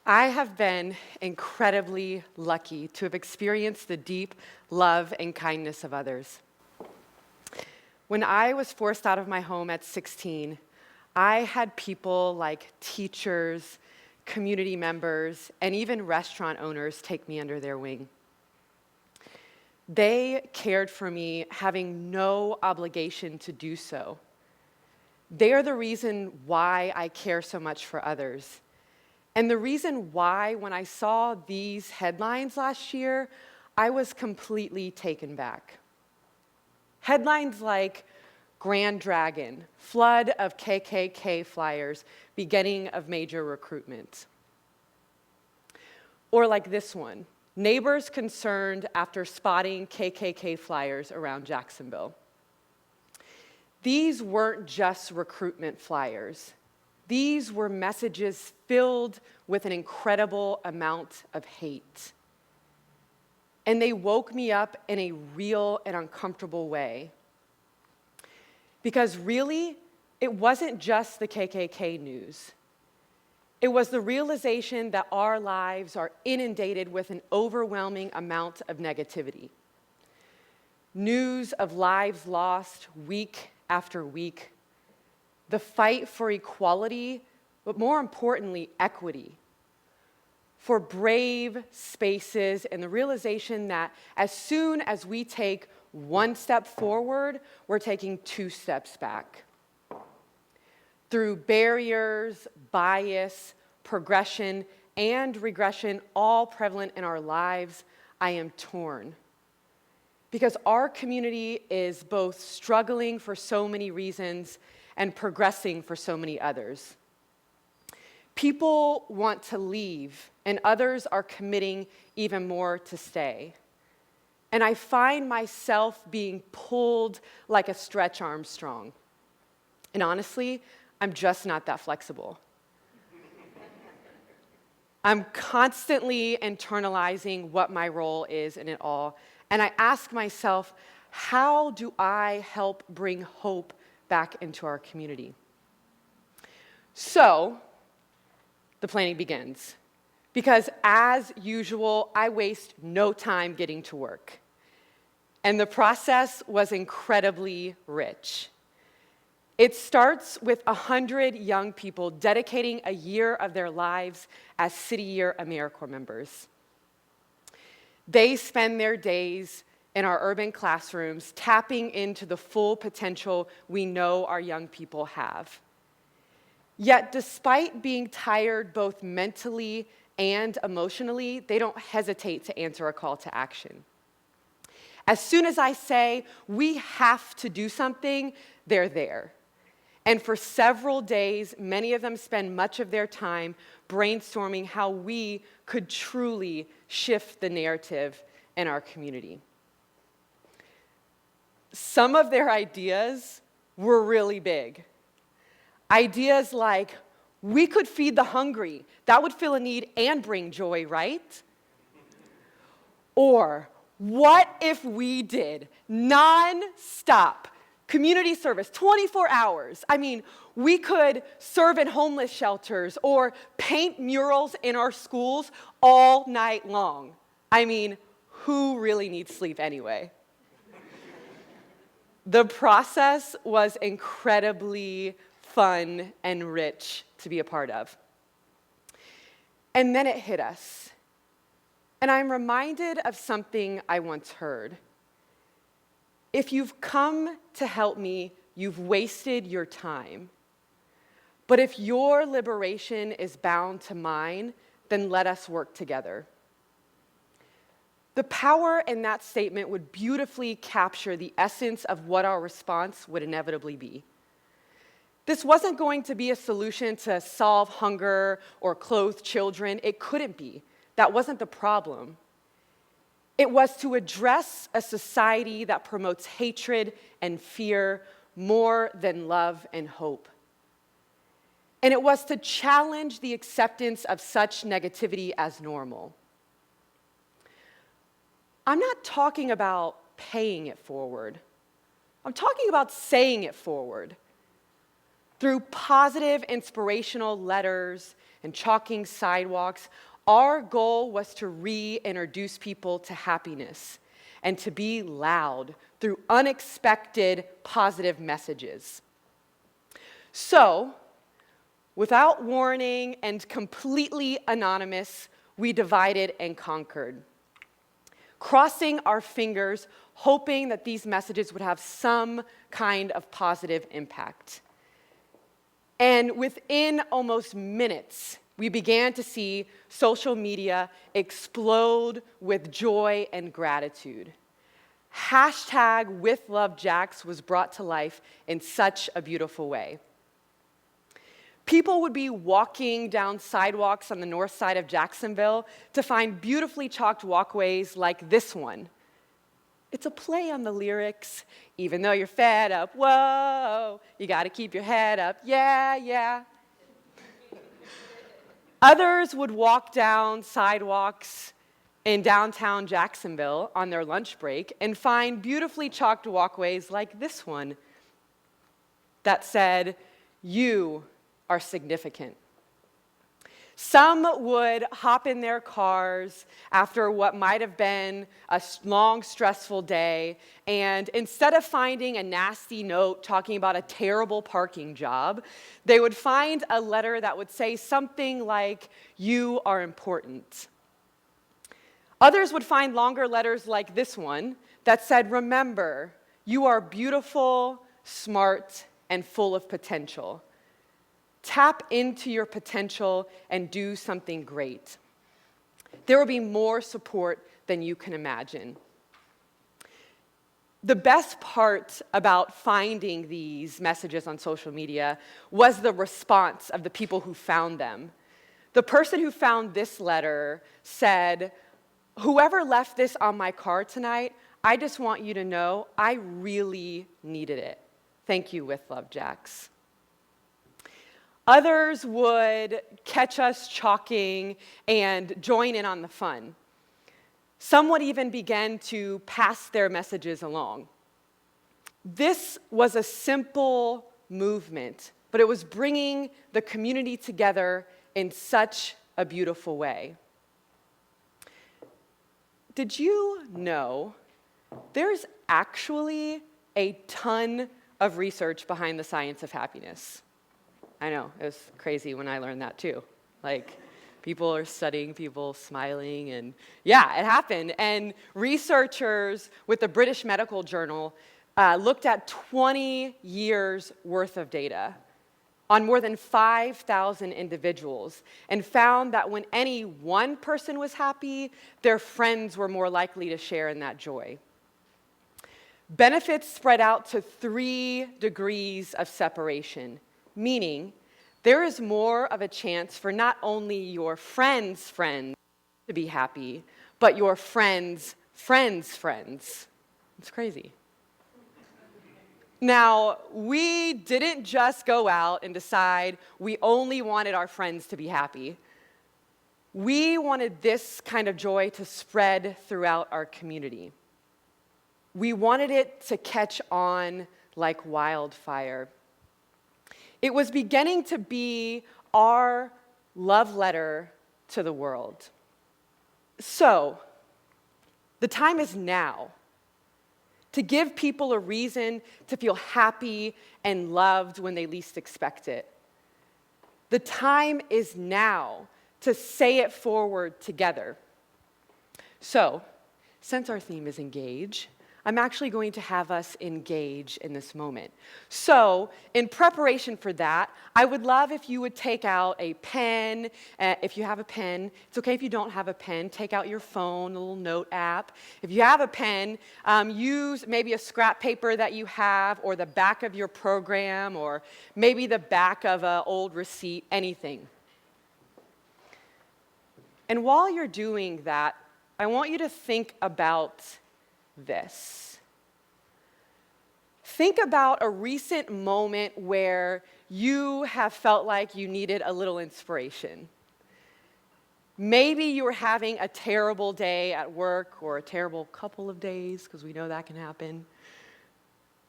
I have been incredibly lucky to have experienced the deep love and kindness of others. When I was forced out of my home at 16, I had people like teachers, community members, and even restaurant owners take me under their wing. They cared for me, having no obligation to do so. They are the reason why I care so much for others. And the reason why, when I saw these headlines last year, I was completely taken back. Headlines like Grand Dragon, flood of KKK flyers, beginning of major recruitment. Or like this one, neighbors concerned after spotting KKK flyers around Jacksonville. These weren't just recruitment flyers. These were messages filled with an incredible amount of hate. And they woke me up in a real and uncomfortable way. Because really, it wasn't just the KKK news. It was the realization that our lives are inundated with an overwhelming amount of negativity. News of lives lost week after week. The fight for equality, but more importantly, equity. For brave spaces and the realization that as soon as we take one step forward, we're taking two steps back. Through barriers, bias, progression, and regression, all prevalent in our lives, I am torn. Because our community is both struggling for so many reasons and progressing for so many others. People want to leave, and others are committing even more to stay. And I find myself being pulled like a Stretch Armstrong. And honestly, I'm just not that flexible. I'm constantly internalizing what my role is in it all, and I ask myself, how do I help bring hope back into our community? So, the planning begins. Because as usual, I waste no time getting to work. And the process was incredibly rich. It starts with 100 young people dedicating a year of their lives as City Year AmeriCorps members. They spend their days in our urban classrooms tapping into the full potential we know our young people have. Yet, despite being tired both mentally and emotionally, they don't hesitate to answer a call to action. As soon as I say, we have to do something, they're there. And for several days, many of them spend much of their time brainstorming how we could truly shift the narrative in our community. Some of their ideas were really big. Ideas like, we could feed the hungry. That would fill a need and bring joy, right? Or, what if we did non-stop community service, 24 hours? I mean, we could serve in homeless shelters or paint murals in our schools all night long. I mean, who really needs sleep anyway? The process was incredibly fun and rich to be a part of. And then it hit us. And I'm reminded of something I once heard. If you've come to help me, you've wasted your time. But if your liberation is bound to mine, then let us work together. The power in that statement would beautifully capture the essence of what our response would inevitably be. This wasn't going to be a solution to solve hunger or clothe children. It couldn't be. That wasn't the problem. It was to address a society that promotes hatred and fear more than love and hope. And it was to challenge the acceptance of such negativity as normal. I'm not talking about paying it forward. I'm talking about saying it forward. Through positive, inspirational letters and chalking sidewalks, our goal was to reintroduce people to happiness and to be loud through unexpected positive messages. So, without warning and completely anonymous, we divided and conquered, crossing our fingers, hoping that these messages would have some kind of positive impact. And within almost minutes, we began to see social media explode with joy and gratitude. #WithLoveJax was brought to life in such a beautiful way. People would be walking down sidewalks on the north side of Jacksonville to find beautifully chalked walkways like this one. It's a play on the lyrics, even though you're fed up, whoa, you gotta keep your head up, yeah, yeah. Others would walk down sidewalks in downtown Jacksonville on their lunch break and find beautifully chalked walkways like this one that said, you are significant. Some would hop in their cars after what might have been a long, stressful day, and instead of finding a nasty note talking about a terrible parking job, they would find a letter that would say something like, "You are important." Others would find longer letters like this one that said, "Remember, you are beautiful, smart, and full of potential. Tap into your potential and do something great." There will be more support than you can imagine. The best part about finding these messages on social media was the response of the people who found them. The person who found this letter said, "Whoever left this on my car tonight, I just want you to know I really needed it. Thank you, With Love, Jax." Others would catch us chalking and join in on the fun. Some would even begin to pass their messages along. This was a simple movement, but it was bringing the community together in such a beautiful way. Did you know there's actually a ton of research behind the science of happiness? I know, it was crazy when I learned that too. Like, people are studying people smiling, and yeah, it happened. And researchers with the British Medical Journal looked at 20 years worth of data on more than 5,000 individuals and found that when any one person was happy, their friends were more likely to share in that joy. Benefits spread out to 3 degrees of separation, meaning there is more of a chance for not only your friends' friends to be happy, but your friends' friends' friends. It's crazy. Now, we didn't just go out and decide we only wanted our friends to be happy. We wanted this kind of joy to spread throughout our community. We wanted it to catch on like wildfire. It was beginning to be our love letter to the world. So, the time is now to give people a reason to feel happy and loved when they least expect it. The time is now to say it forward together. So, since our theme is engage, I'm actually going to have us engage in this moment. So, in preparation for that, I would love if you would take out a pen. If you have a pen, it's okay if you don't have a pen. Take out your phone, a little note app. If you have a pen, use maybe a scrap paper that you have, or the back of your program, or maybe the back of an old receipt, anything. And while you're doing that, I want you to think about this. Think about a recent moment where you have felt like you needed a little inspiration. Maybe you were having a terrible day at work, or a terrible couple of days, because we know that can happen.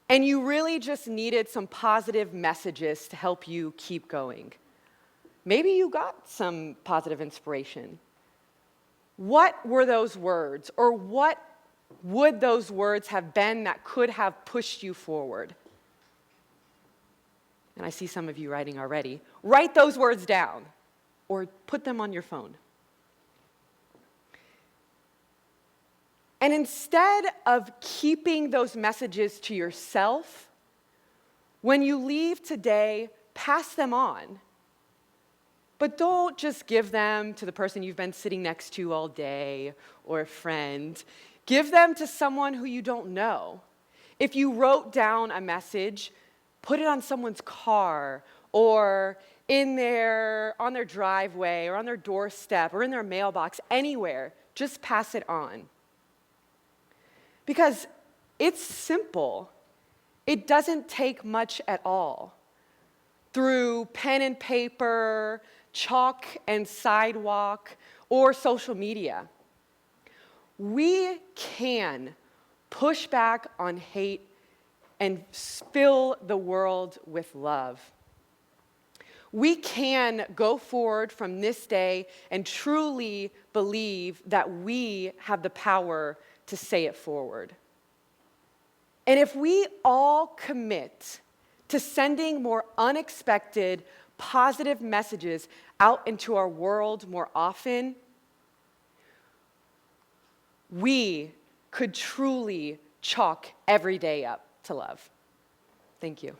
and you really just needed some positive messages to help you keep going. Maybe you got some positive inspiration. What were those words, or what would those words have been that could have pushed you forward? And I see some of you writing already. Write those words down or put them on your phone. And instead of keeping those messages to yourself, when you leave today, pass them on. But don't just give them to the person you've been sitting next to all day or a friend. Give them to someone who you don't know. If you wrote down a message, put it on someone's car or on their driveway or on their doorstep or in their mailbox, anywhere. Just pass it on. Because it's simple. It doesn't take much at all. Through pen and paper, chalk and sidewalk, or social media, we can push back on hate and fill the world with love. We can go forward from this day and truly believe that we have the power to say it forward. And if we all commit to sending more unexpected, positive messages out into our world more often, we could truly chalk every day up to love. Thank you.